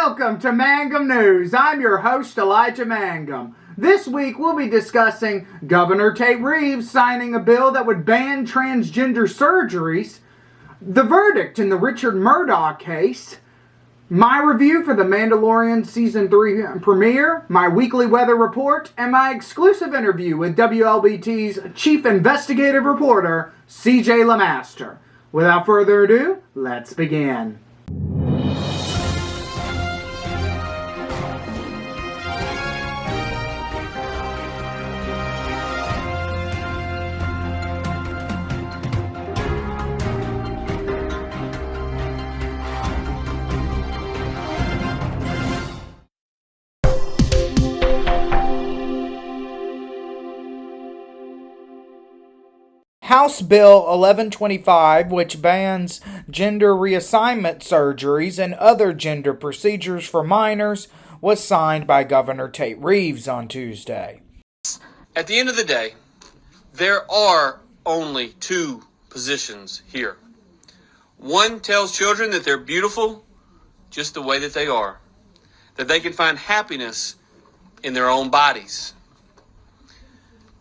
Welcome to Mangum News. I'm your host, Elijah Mangum. This week we'll be discussing Governor Tate Reeves signing a bill that would ban transgender surgeries, the verdict in the Richard Murdaugh case, my review for the Mandolorian Season III premiere, my weekly weather report, and my exclusive interview with WLBT's chief investigative reporter, CJ LeMaster. Without further ado, let's begin. House Bill 1125, which bans gender reassignment surgeries and other gender procedures for minors, was signed by Governor Tate Reeves on Tuesday. At the end of the day, there are only two positions here. One tells children that they're beautiful just the way that they are, that they can find happiness in their own bodies.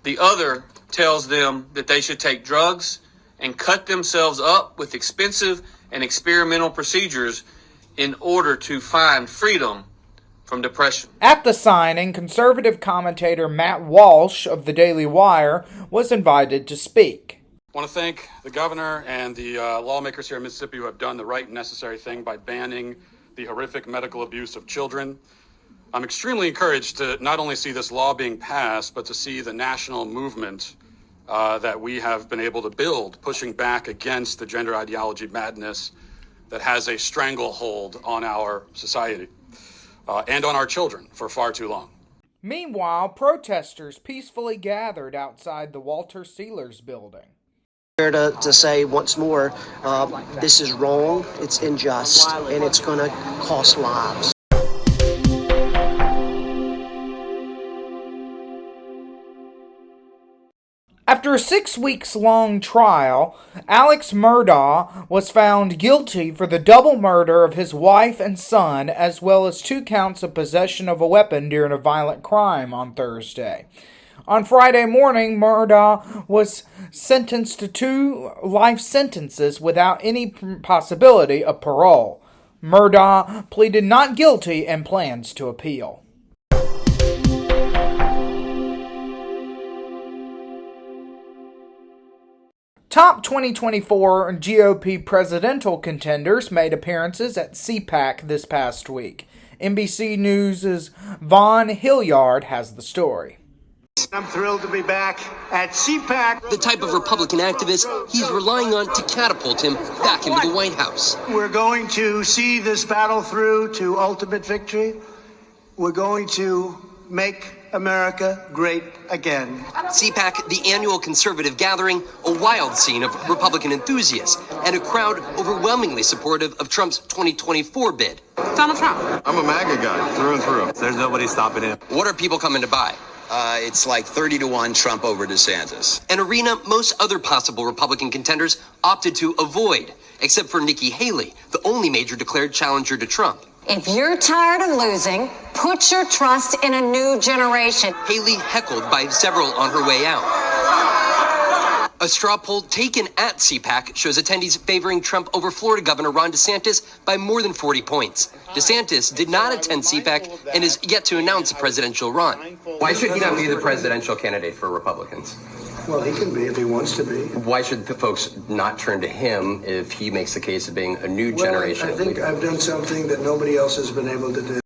The other tells them that they should take drugs and cut themselves up with expensive and experimental procedures in order to find freedom from depression. At the signing, conservative commentator Matt Walsh of the Daily Wire was invited to speak. I want to thank the governor and the lawmakers here in Mississippi who have done the right and necessary thing by banning the horrific medical abuse of children. I'm extremely encouraged to not only see this law being passed, but to see the national movement that we have been able to build, pushing back against the gender ideology madness that has a stranglehold on our society and on our children for far too long. Meanwhile, protesters peacefully gathered outside the Walter Sealers building. To say once more, this is wrong, it's unjust, and it's going to cost lives. After a 6 weeks long trial, Alex Murdaugh was found guilty for the double murder of his wife and son, as well as 2 counts of possession of a weapon during a violent crime on Thursday. On Friday morning, Murdaugh was sentenced to 2 life sentences without any possibility of parole. Murdaugh pleaded not guilty and plans to appeal. Top 2024 GOP presidential contenders made appearances at CPAC this past week. NBC News' Vaughn Hilliard has the story. I'm thrilled to be back at CPAC. The type of Republican activist he's relying on to catapult him back into the White House. We're going to see this battle through to ultimate victory. We're going to make America great again. CPAC, the annual conservative gathering, a wild scene of Republican enthusiasts and a crowd overwhelmingly supportive of Trump's 2024 bid. Donald Trump. I'm a MAGA guy, through and through. There's nobody stopping him. What are people coming to buy? It's like 30-1 Trump over DeSantis. An arena most other possible Republican contenders opted to avoid, except for Nikki Haley, the only major declared challenger to Trump. If you're tired of losing, put your trust in a new generation. Haley heckled by several on her way out. A straw poll taken at CPAC shows attendees favoring Trump over Florida Governor Ron DeSantis by more than 40 points. DeSantis did not attend CPAC and is yet to announce a presidential run. Why should he not be the presidential candidate for Republicans? Well, he can be if he wants to be. Why should the folks not turn to him if he makes the case of being a new generation I of think leader? I've done something that nobody else has been able to do.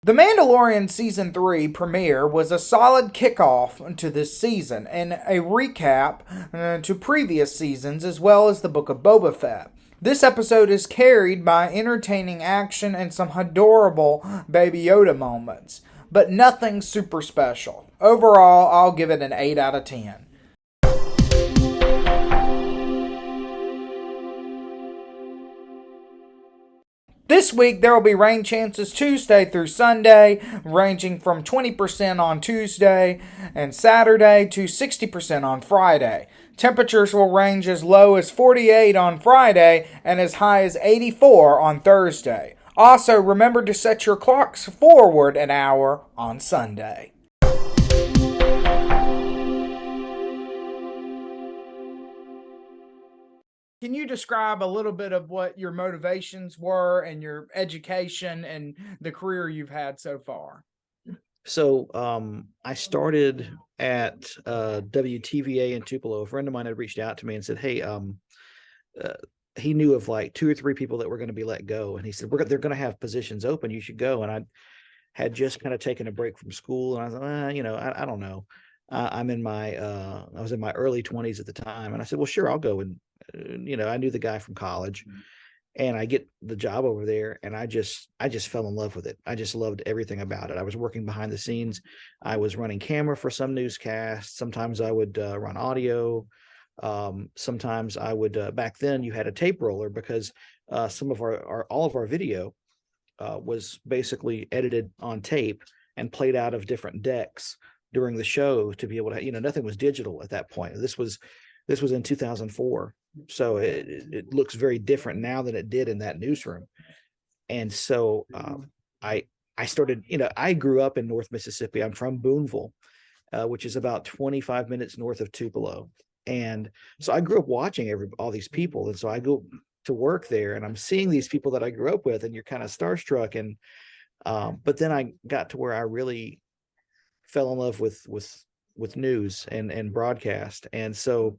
The Mandolorian Season III premiere was a solid kickoff to this season and a recap to previous seasons as well as the Book of Boba Fett. This episode is carried by entertaining action and some adorable Baby Yoda moments, but nothing super special. Overall, I'll give it an 8 out of 10. This week, there will be rain chances Tuesday through Sunday, ranging from 20% on Tuesday and Saturday to 60% on Friday. Temperatures will range as low as 48 on Friday and as high as 84 on Thursday. Also, remember to set your clocks forward an hour on Sunday. Can you describe a little bit of what your motivations were and your education and the career you've had so far? So I started at WTVA in Tupelo. A friend of mine had reached out to me and said, "Hey, he knew of like 2 or 3 people that were going to be let go, and he said they're going to have positions open. You should go." And I had just kind of taken a break from school, and I thought, I don't know. I was in my early 20s at the time, and I said, "Well, sure, I'll go." And I knew the guy from college, and I get the job over there, and I just fell in love with it. I just loved everything about it. I was working behind the scenes. I was running camera for some newscasts. Sometimes I would run audio. Sometimes I would. Back then, you had a tape roller because some of all of our video was basically edited on tape and played out of different decks during the show to be able to. Nothing was digital at that point. This was in 2004. So it looks very different now than it did in that newsroom. And so I started, I grew up in North Mississippi. I'm from Boonville, which is about 25 minutes north of Tupelo. And so I grew up watching all these people. And so I go to work there and I'm seeing these people that I grew up with, and you're kind of starstruck. And but then I got to where I really fell in love with news and broadcast. And so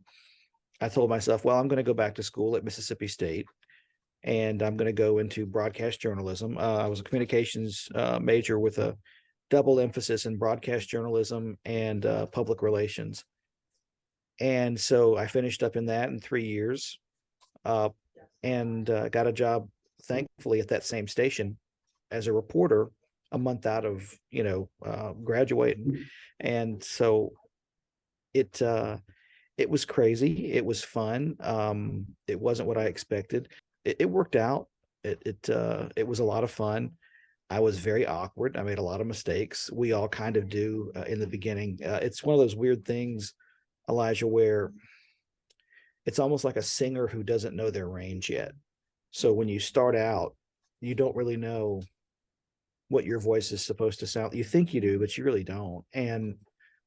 I told myself, well, I'm going to go back to school at Mississippi State, and I'm going to go into broadcast journalism. I was a communications major with a double emphasis in broadcast journalism and public relations. And so I finished up in that in 3 years, and got a job, thankfully, at that same station as a reporter a month out of graduating. And so it was crazy. It was fun. It wasn't what I expected. It worked out. It was a lot of fun. I was very awkward. I made a lot of mistakes. We all kind of do in the beginning. It's one of those weird things, Elijah, where it's almost like a singer who doesn't know their range yet. So when you start out, you don't really know what your voice is supposed to sound. You think you do, but you really don't. And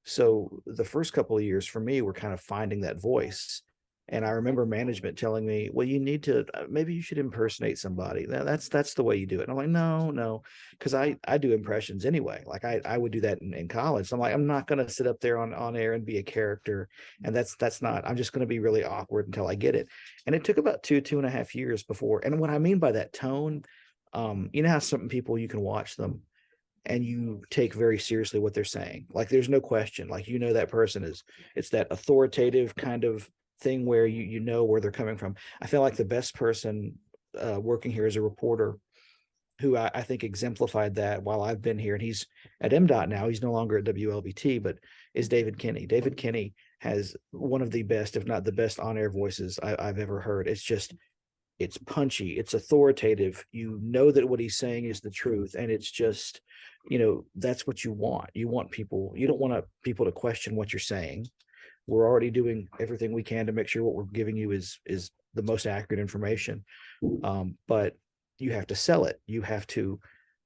so the first couple of years for me were kind of finding that voice. And I remember management telling me, well, you need to, maybe you should impersonate somebody. That's the way you do it. And I'm like, no, because I do impressions anyway. Like I would do that in college. So I'm like, I'm not going to sit up there on air and be a character. And that's not, I'm just going to be really awkward until I get it. And it took about 2.5 years before. And what I mean by that tone, you know how some people, you can watch them and you take very seriously what they're saying. Like there's no question, like, that person it's that authoritative kind of thing where you know where they're coming from. I feel like the best person working here as a reporter who I think exemplified that while I've been here, and he's at MDOT now, he's no longer at WLBT, but is David Kinney. David Kinney has one of the best, if not the best, on-air voices I've ever heard. It's punchy, it's authoritative. You know that what he's saying is the truth, and it's just, that's what you want. You want people, you don't want people to question what you're saying. We're already doing everything we can to make sure what we're giving you is the most accurate information. But you have to sell it. You have to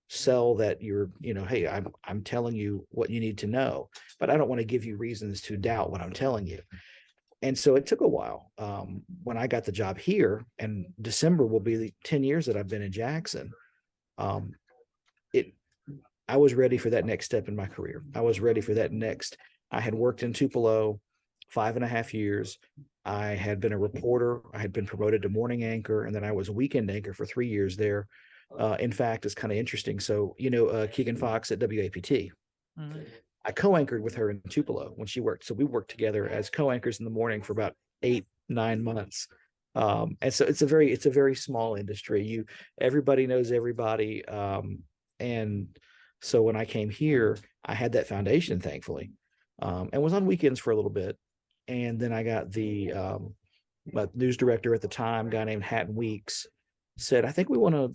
sell that you're, hey, I'm telling you what you need to know, but I don't want to give you reasons to doubt what I'm telling you. And so it took a while. When I got the job here, and December will be the 10 years that I've been in Jackson, I was ready for that next step in my career. I was ready for that next. I had worked in Tupelo 5.5 years. I had been a reporter. I had been promoted to morning anchor, and then I was a weekend anchor for 3 years there. In fact, it's kind of interesting. So, Keegan Fox at WAPT. Mm-hmm. I co-anchored with her in Tupelo when she worked. So we worked together as co-anchors in the morning for about 8-9 months. And so it's a very small industry. Everybody knows everybody. And so when I came here, I had that foundation, thankfully, and was on weekends for a little bit. And then I got the news director at the time, a guy named Hatton Weeks, said, I think we want to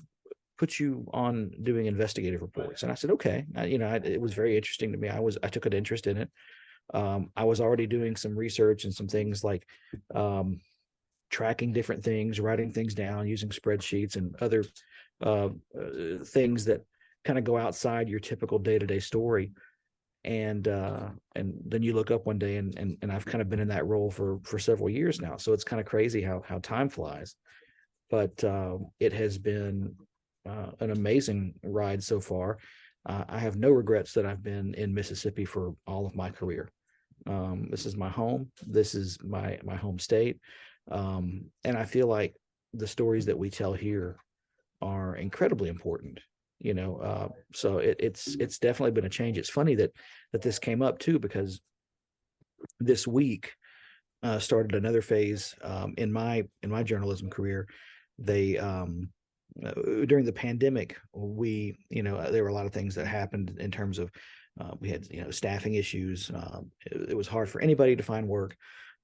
put you on doing investigative reports. And I said, okay. It was very interesting to me. I took an interest in it. I was already doing some research and some things like tracking different things, writing things down, using spreadsheets and other things that kind of go outside your typical day-to-day story. And then you look up one day, and I've kind of been in that role for several years now. So it's kind of crazy how time flies. But it has been an amazing ride so far. I have no regrets that I've been in Mississippi for all of my career. This is my home. This is my home state. And I feel like the stories that we tell here are incredibly important, so it's definitely been a change. It's funny that this came up too, because this week started another phase in my journalism career. They during the pandemic, there were a lot of things that happened in terms of we had staffing issues. It was hard for anybody to find work.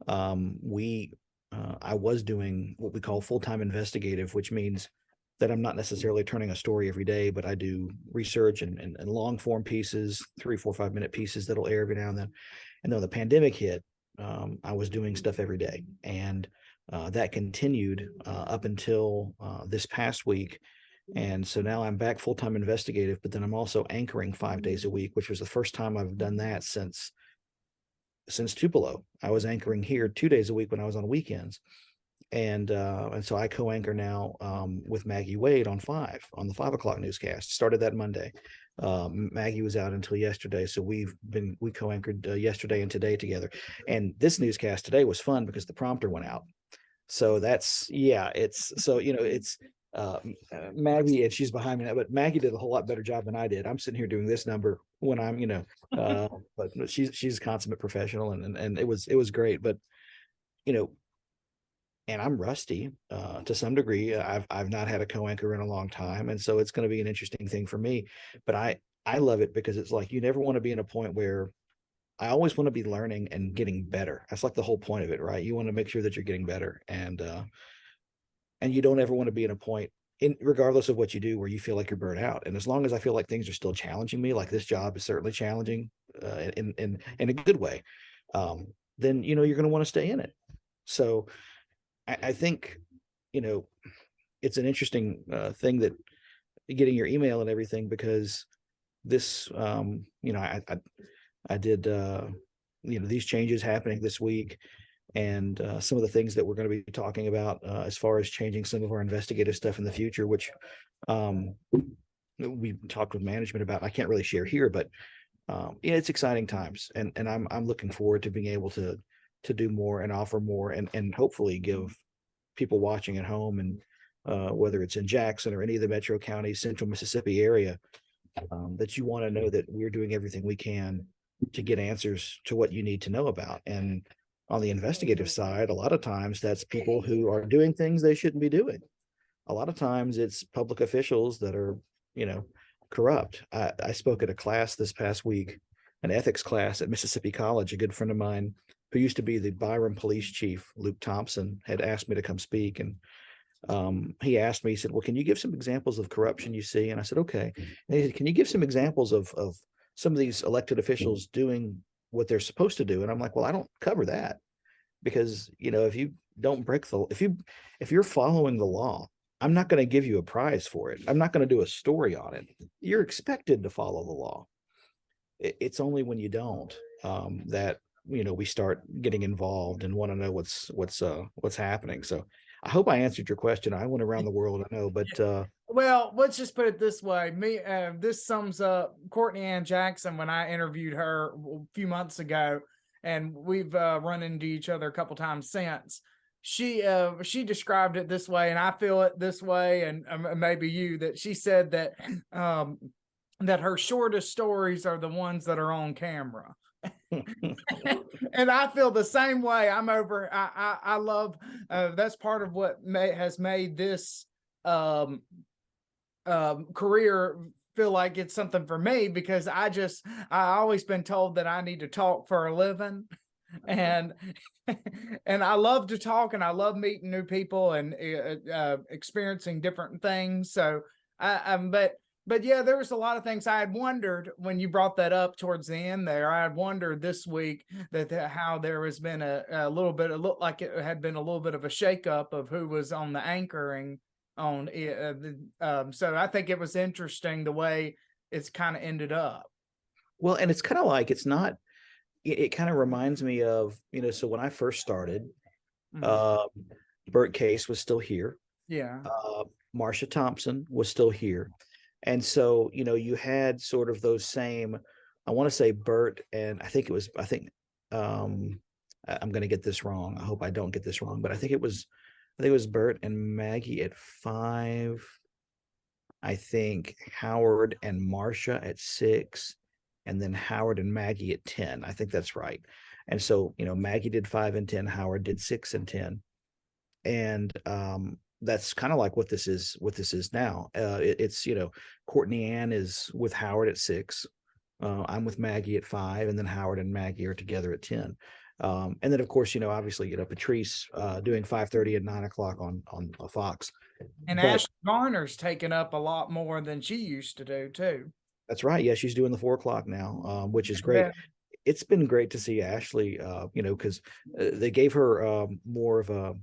I was doing what we call full-time investigative, which means that I'm not necessarily turning a story every day, but I do research and long form pieces, 3, 4, 5 minute pieces that'll air every now and then. And then when the pandemic hit, I was doing stuff every day. And that continued up until this past week. And so now I'm back full-time investigative, but then I'm also anchoring 5 days a week, which was the first time I've done that since Tupelo. I was anchoring here 2 days a week when I was on weekends. And so I co-anchor now with Maggie Wade on the 5 o'clock newscast. Started that Monday. Maggie was out until yesterday, so we co-anchored yesterday and today together. And this newscast today was fun because the prompter went out. So it's Maggie, and she's behind me now, but Maggie did a whole lot better job than I did. I'm sitting here doing this number when I'm, but she's a consummate professional, and it was great. But and I'm rusty to some degree. I've not had a co-anchor in a long time, and so it's going to be an interesting thing for me. But I love it because it's like you never want to be in a point where I always want to be learning and getting better. That's like the whole point of it, right? You want to make sure that you're getting better, and you don't ever want to be in a point, regardless of what you do, where you feel like you're burnt out. And as long as I feel like things are still challenging me, like this job is certainly challenging in a good way, then you're going to want to stay in it. So I think it's an interesting thing that getting your email and everything, because this I did these changes happening this week, and some of the things that we're going to be talking about as far as changing some of our investigative stuff in the future, which we talked with management about. I can't really share here, but it's exciting times, and I'm looking forward to being able to do more and offer more, and hopefully give people watching at home, and whether it's in Jackson or any of the metro counties, central Mississippi area, that you want to know that we're doing everything we can to get answers to what you need to know about. And on the investigative side, a lot of times that's people who are doing things they shouldn't be doing. A lot of times it's public officials that are, corrupt. I spoke at a class this past week, an ethics class at Mississippi College. A good friend of mine who used to be the Byram police chief, Luke Thompson, had asked me to come speak. And he asked me, he said, well, can you give some examples of corruption you see? And I said, okay. And he said, can you give some examples of some of these elected officials doing what they're supposed to do? And I'm like, well, I don't cover that, because, if you don't break if you're following the law, I'm not going to give you a prize for it. I'm not going to do a story on it. You're expected to follow the law. It's only when you don't that we start getting involved and want to know what's happening. So I hope I answered your question. I went around the world, I know, but well, let's just put it this way. This sums up Courtney Ann Jackson when I interviewed her a few months ago, and we've run into each other a couple times since. She described it this way, and I feel it this way, and maybe you, that she said that that her shortest stories are the ones that are on camera. And I feel the same way. I love that's part of what has made this career feel like it's something for me, because I always been told that I need to talk for a living, and I love to talk, and I love meeting new people and experiencing different things. So But yeah, there was a lot of things I had wondered when you brought that up towards the end there. I had wondered this week how there has been a little bit, it looked like it had been a little bit of a shakeup of who was on the anchoring on it. So I think it was interesting the way it's kind of ended up. Well, and it's kind of like, it's not, it kind of reminds me of, so when I first started, Bert Case was still here. Yeah. Marsha Thompson was still here. And so, you had sort of those same, I want to say Bert, and I'm going to get this wrong. I hope I don't get this wrong, but I think it was Bert and Maggie at 5. I think Howard and Marsha at 6, and then Howard and Maggie at 10. I think that's right. And so, Maggie did 5 and 10, Howard did 6 and 10. And that's kind of like what this is now. It's Courtney Ann is with Howard at 6. I'm with Maggie at 5, and then Howard and Maggie are together at 10. And then of course, obviously, Patrice doing 5:30 and 9 o'clock on Fox. And Ashley Garner's taken up a lot more than she used to do too. That's right. Yeah, she's doing the 4 o'clock now, which is great. Yeah. It's been great to see Ashley, because they gave her more of a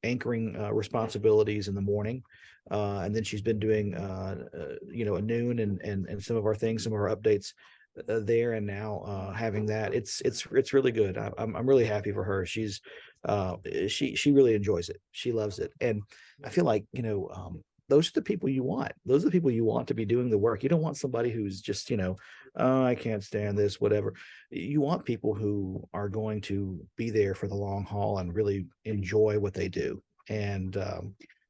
anchoring responsibilities in the morning, and then she's been doing at noon and some of our things, some of our updates there, and now having that, it's really good. I'm really happy for her. She's she really enjoys it. She loves it, and I feel like those are the people you want. Those are the people you want to be doing the work. You don't want somebody who's just, oh, I can't stand this, whatever. You want people who are going to be there for the long haul and really enjoy what they do. And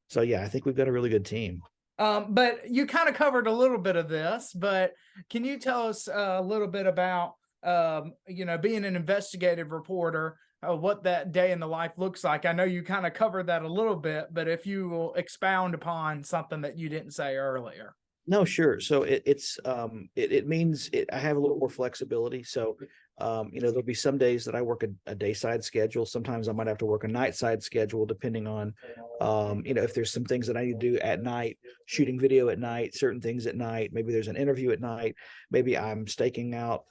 so, yeah, I think we've got a really good team. But you kind of covered a little bit of this, but can you tell us a little bit about, being an investigative reporter, what that day in the life looks like? I know you kind of covered that a little bit, but if you will expound upon something that you didn't say earlier. No, sure. So it means I have a little more flexibility. So, there'll be some days that I work a day side schedule. Sometimes I might have to work a night side schedule, depending on, if there's some things that I need to do at night, shooting video at night, certain things at night. Maybe there's an interview at night. Maybe I'm staking out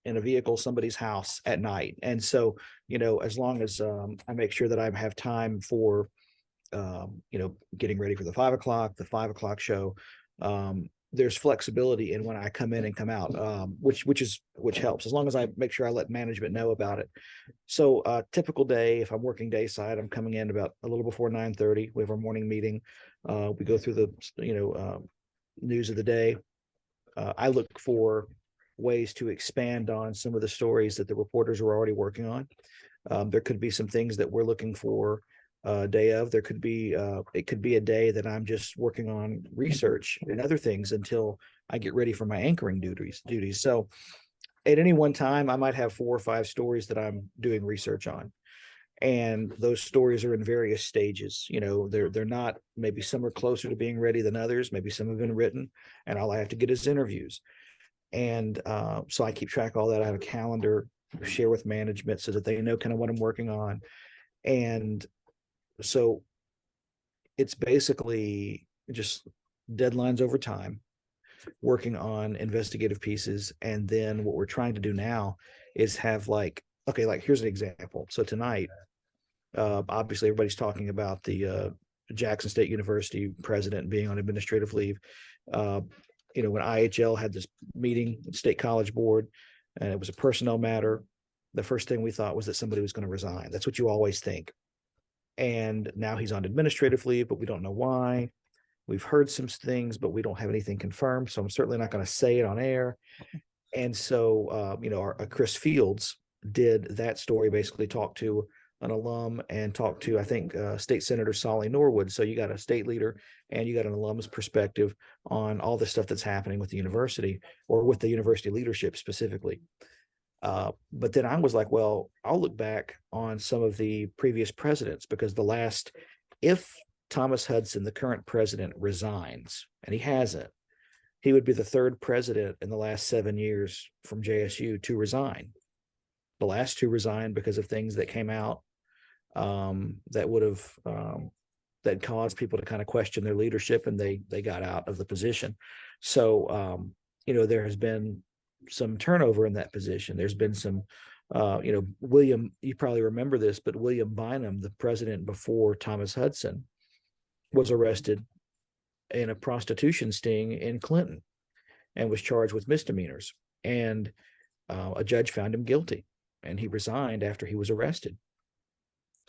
in a vehicle somebody's house at night. And so, as long as I make sure that I have time for, getting ready for the 5 o'clock show, there's flexibility in when I come in and come out, which helps, as long as I make sure I let management know about it. So typical day, if I'm working day side, I'm coming in about a little before 9:30. We have our morning meeting. We go through the news of the day. I look for ways to expand on some of the stories that the reporters are already working on. There could be some things that we're looking for day of. There could be it could be a day that I'm just working on research and other things until I get ready for my anchoring duties. So at any one time, I might have 4 or 5 stories that I'm doing research on, and those stories are in various stages. They're not, maybe some are closer to being ready than others. Maybe some have been written, and all I have to get is interviews. And so I keep track of all that. I have a calendar, share with management so that they know kind of what I'm working on. And so it's basically just deadlines over time, working on investigative pieces. And then what we're trying to do now is have here's an example. So tonight, obviously everybody's talking about the Jackson State University president being on administrative leave. When IHL had this meeting, State College Board, and it was a personnel matter, the first thing we thought was that somebody was going to resign. That's what you always think. And now he's on administrative leave, but we don't know why. We've heard some things, but we don't have anything confirmed. So I'm certainly not going to say it on air. And so, our Chris Fields did that story, basically talked to an alum and talked to, I think, State Senator Solly Norwood. So you got a state leader and you got an alum's perspective on all the stuff that's happening with the university, or with the university leadership specifically. But then I was like, well, I'll look back on some of the previous presidents, because if Thomas Hudson, the current president, resigns, and he hasn't, he would be the 3rd president in the last 7 years from JSU to resign. The last 2 resigned because of things that came out that would have that caused people to kind of question their leadership, and they got out of the position. So there has been some turnover in that position. There's been some William, you probably remember this, but William Bynum, the president before Thomas Hudson, was arrested in a prostitution sting in Clinton and was charged with misdemeanors. And a judge found him guilty, and he resigned after he was arrested.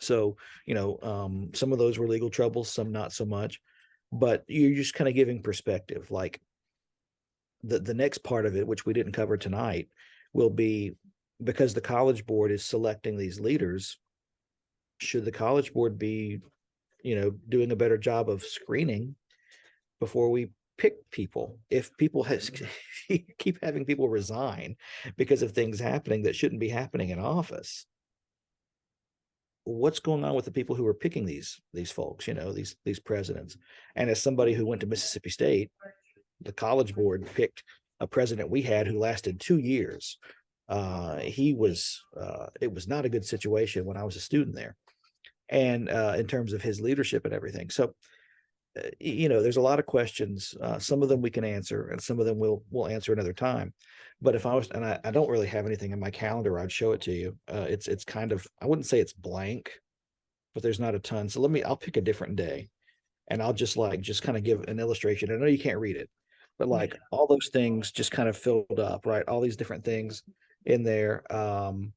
So, some of those were legal troubles, some not so much, but you're just kind of giving perspective. Like the next part of it, which we didn't cover tonight, will be, because the college board is selecting these leaders, should the college board be, doing a better job of screening before we pick people? If people keep having people resign because of things happening that shouldn't be happening in office, what's going on with the people who are picking these folks, these presidents? And as somebody who went to Mississippi State, the college board picked a president we had who lasted 2 years. It was not a good situation when I was a student there, and in terms of his leadership and everything. So, there's a lot of questions. Some of them we can answer, and some of them we'll answer another time. But if I was, and I don't really have anything in my calendar, I'd show it to you. It's kind of, I wouldn't say it's blank, but there's not a ton. So I'll pick a different day, and I'll just kind of give an illustration. I know you can't read it, but like all those things just kind of filled up, right? All these different things in there, from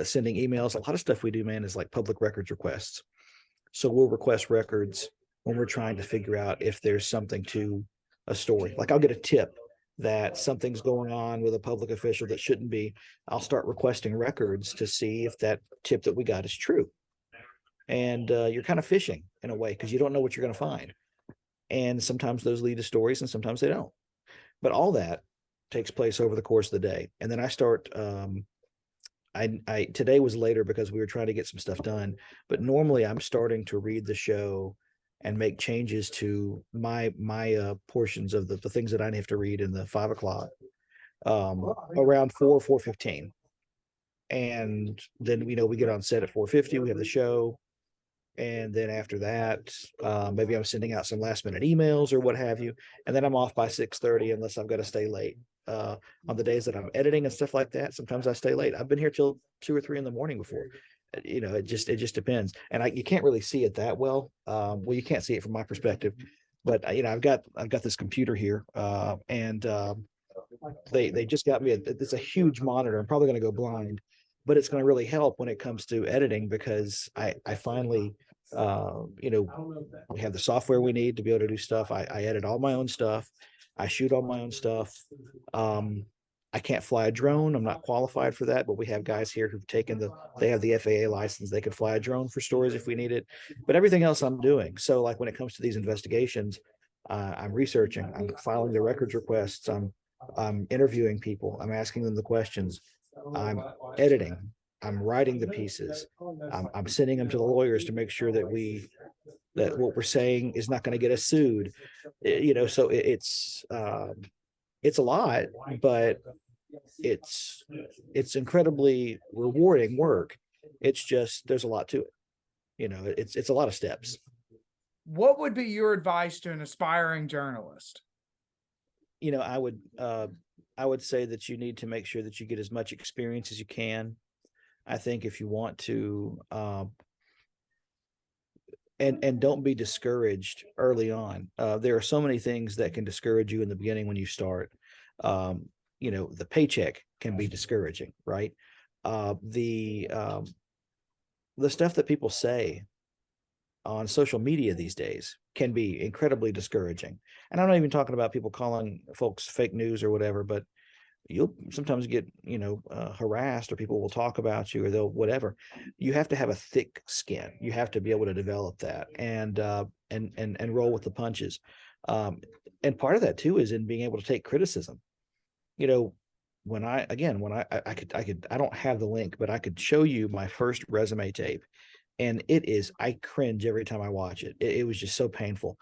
sending emails. A lot of stuff we do, man, is like public records requests. So we'll request records when we're trying to figure out if there's something to a story. Like I'll get a tip that something's going on with a public official that shouldn't be. I'll start requesting records to see if that tip that we got is true. And you're kind of fishing in a way, because you don't know what you're going to find. And sometimes those lead to stories and sometimes they don't. But all that takes place over the course of the day. And then I start, today was later because we were trying to get some stuff done, but normally I'm starting to read the show and make changes to my portions of the things that I have to read in the 5 o'clock, around 4:15. And then, we get on set at 4:50, we have the show. And then after that, maybe I'm sending out some last minute emails or what have you. And then I'm off by 6:30 unless I've got to stay late. On the days that I'm editing and stuff like that, sometimes I stay late. I've been here till 2 or 3 in the morning before. It just depends. And you can't really see it that well. You can't see it from my perspective, but I've got this computer here, and they just got me it's a huge monitor. I'm probably going to go blind, but it's going to really help when it comes to editing, because I finally, we have the software we need to be able to do stuff. I edit all my own stuff. I shoot all my own stuff. I can't fly a drone. I'm not qualified for that, but we have guys here who've they have the FAA license. They could fly a drone for stories if we need it, but everything else I'm doing. So like when it comes to these investigations, I'm researching, I'm filing the records requests. I'm interviewing people. I'm asking them the questions. I'm editing. I'm writing the pieces. I'm sending them to the lawyers to make sure that what we're saying is not going to get us sued. So it's a lot, but it's incredibly rewarding work. It's just, there's a lot to it. It's a lot of steps. What would be your advice to an aspiring journalist? I would say that you need to make sure that you get as much experience as you can. I think if you want to, and don't be discouraged early on. There are so many things that can discourage you in the beginning when you start. The paycheck can be discouraging, right? The stuff that people say on social media these days can be incredibly discouraging. And I'm not even talking about people calling folks fake news or whatever, but you'll sometimes get, harassed, or people will talk about you, or they'll whatever. You have to have a thick skin. You have to be able to develop that and roll with the punches. And part of that too is in being able to take criticism. When I don't have the link, but I could show you my first resume tape, and I cringe every time I watch it. It was just so painful.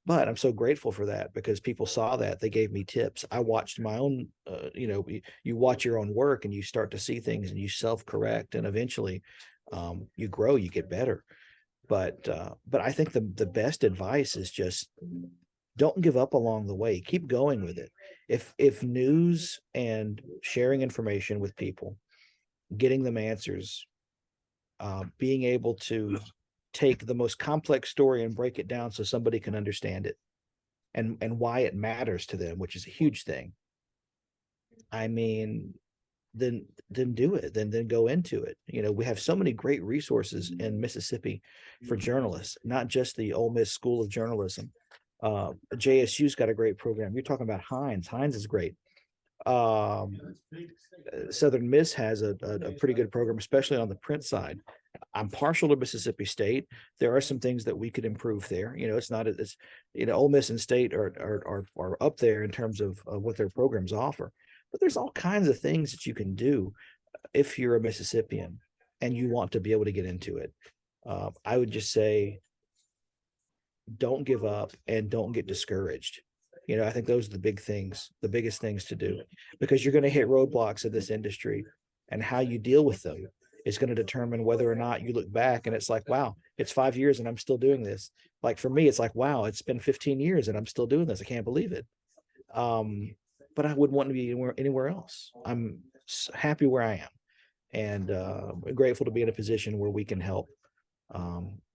But I'm so grateful for that, because people saw that. They gave me tips. I watched my own, you watch your own work and you start to see things and you self-correct, and eventually you grow, you get better. But I think the best advice is just don't give up along the way. Keep going with it. If news and sharing information with people, getting them answers, being able to take the most complex story and break it down so somebody can understand it and why it matters to them, which is a huge thing. I mean, then do it. Then go into it. You know, we have so many great resources in Mississippi for journalists, not just the Ole Miss School of Journalism. JSU's got a great program. You're talking about Hines. Hines is great. Southern Miss has a pretty good program, especially on the print side. I'm partial to Mississippi State. There are some things that we could improve there. You know, it's not it's Ole Miss and State are up there in terms of what their programs offer. But there's all kinds of things that you can do if you're a Mississippian and you want to be able to get into it. I would just say, don't give up and don't get discouraged. You know, I think those are the biggest things to do, because you're going to hit roadblocks in this industry, and how you deal with them is going to determine whether or not you look back and it's like, wow, it's 5 years and I'm still doing this. Like for me, it's like, wow, it's been 15 years and I'm still doing this. I can't believe it. But I wouldn't want to be anywhere else. I'm happy where I am, and grateful to be in a position where we can help,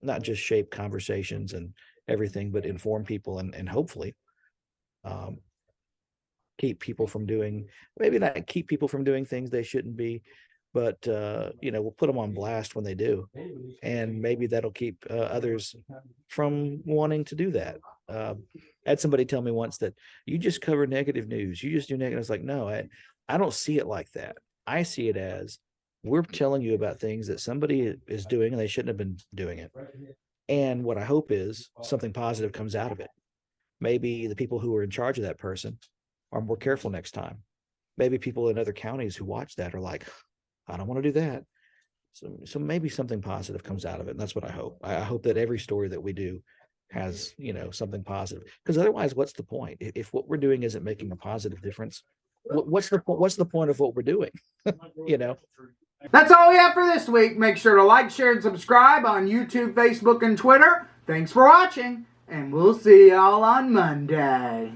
not just shape conversations and everything, but inform people and hopefully keep people from doing, maybe not keep people from doing things they shouldn't be, but we'll put them on blast when they do, and maybe that'll keep others from wanting to do that. I had somebody tell me once that you just cover negative news, you just do negative. I was like, no, I don't see it like that. I see it as, we're telling you about things that somebody is doing and they shouldn't have been doing it. And what I hope is something positive comes out of it. Maybe the people who are in charge of that person are more careful next time. Maybe people in other counties who watch that are like, I don't want to do that. So maybe something positive comes out of it. And that's what I hope. I hope that every story that we do has, something positive, because otherwise, what's the point? If what we're doing isn't making a positive difference, what's the point of what we're doing? That's all we have for this week. Make sure to like, share, and subscribe on YouTube, Facebook, and Twitter. Thanks for watching, and we'll see y'all on Monday.